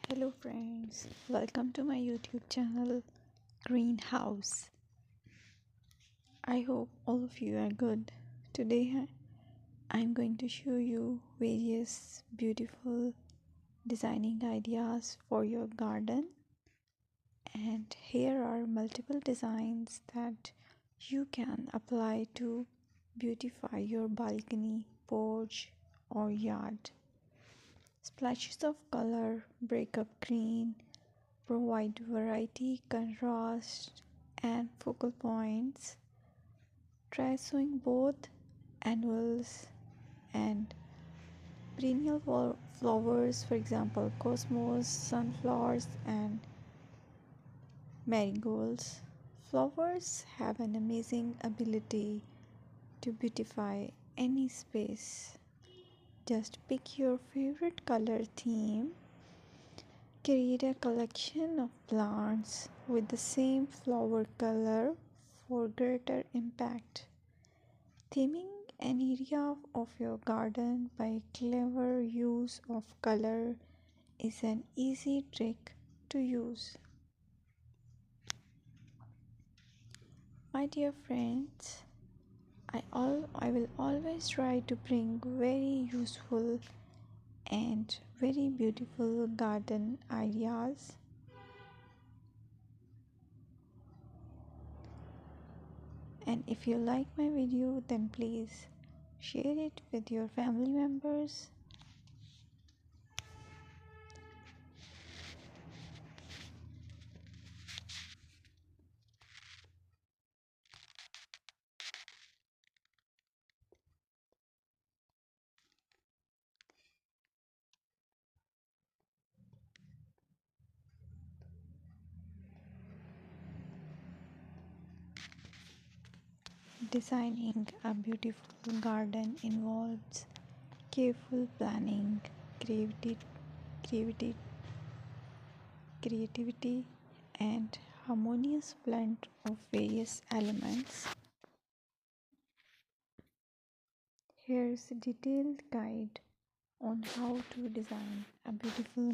Hello friends, welcome to my YouTube channel Greenhouse. I hope all of you are good. Today I'm going to show you various beautiful designing ideas for your garden, and here are multiple designs that you can apply to beautify your balcony, porch or yard. Splashes of color break up green, provide variety, contrast, and focal points. Try sowing both annuals and perennial flowers, for example, cosmos, sunflowers, and marigolds. Flowers have an amazing ability to beautify any space. Just pick your favorite color theme. Create a collection of plants with the same flower color for greater impact. Theming an area of your garden by clever use of color is an easy trick to use. My dear friends, I will always try to bring very useful and very beautiful garden ideas. And if you like my video, then please share it with your family members. Designing a beautiful garden involves careful planning, creativity, creativity, creativity, and harmonious blend of various elements. Here's a detailed guide on how to design a beautiful